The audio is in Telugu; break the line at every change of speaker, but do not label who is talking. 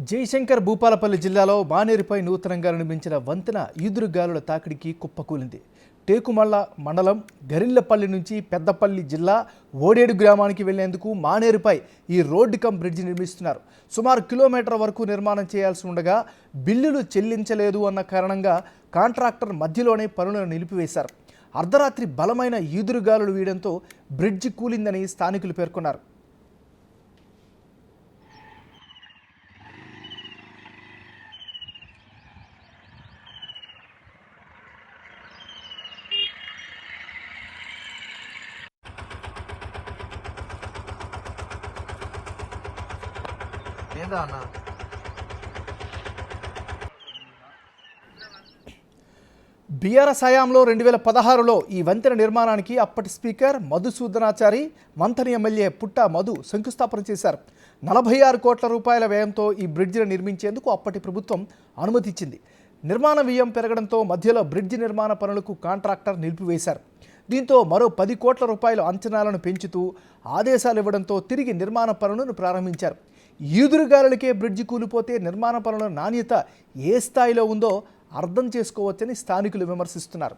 జయశంకర్ భూపాలపల్లి జిల్లాలో మానేరుపై నూతనంగా నిర్మించిన వంతెన ఈదురుగాలుల తాకిడికి కుప్పకూలింది. టేకుమళ్ళ మండలం గరిల్లపల్లి నుంచి పెద్దపల్లి జిల్లా ఓడేడు గ్రామానికి వెళ్లేందుకు మానేరుపై ఈ రోడ్డు కమ్ బ్రిడ్జి నిర్మిస్తున్నారు. సుమారు కిలోమీటర్ వరకు నిర్మాణం చేయాల్సి ఉండగా బిల్లులు చెల్లించలేదు అన్న కారణంగా కాంట్రాక్టర్ మధ్యలోనే పనులను నిలిపివేశారు. అర్ధరాత్రి బలమైన ఈదురుగాలులు వీయడంతో బ్రిడ్జి కూలిందని స్థానికులు పేర్కొన్నారు. బీఆర్ఎస్ హయాంలో 2016లో ఈ వంతెన నిర్మాణానికి అప్పటి స్పీకర్ మధుసూదనాచారి, మంథని ఎమ్మెల్యే పుట్ట మధు శంకుస్థాపన చేశారు. 46 కోట్ల రూపాయల వ్యయంతో ఈ బ్రిడ్జిని నిర్మించేందుకు అప్పటి ప్రభుత్వం అనుమతిచ్చింది. నిర్మాణ వ్యయం పెరగడంతో మధ్యలో బ్రిడ్జి నిర్మాణ పనులకు కాంట్రాక్టర్ నిలిపివేశారు. దీంతో మరో 10 కోట్ల రూపాయల అంచనాలను పెంచుతూ ఆదేశాలు ఇవ్వడంతో తిరిగి నిర్మాణ పనులను ప్రారంభించారు. ఈదురుగాలులకే బ్రిడ్జి కూలిపోతే నిర్మాణ పనుల నాణ్యత ఏ స్థాయిలో ఉందో అర్థం చేసుకోవచ్చని స్థానికులు విమర్శిస్తున్నారు.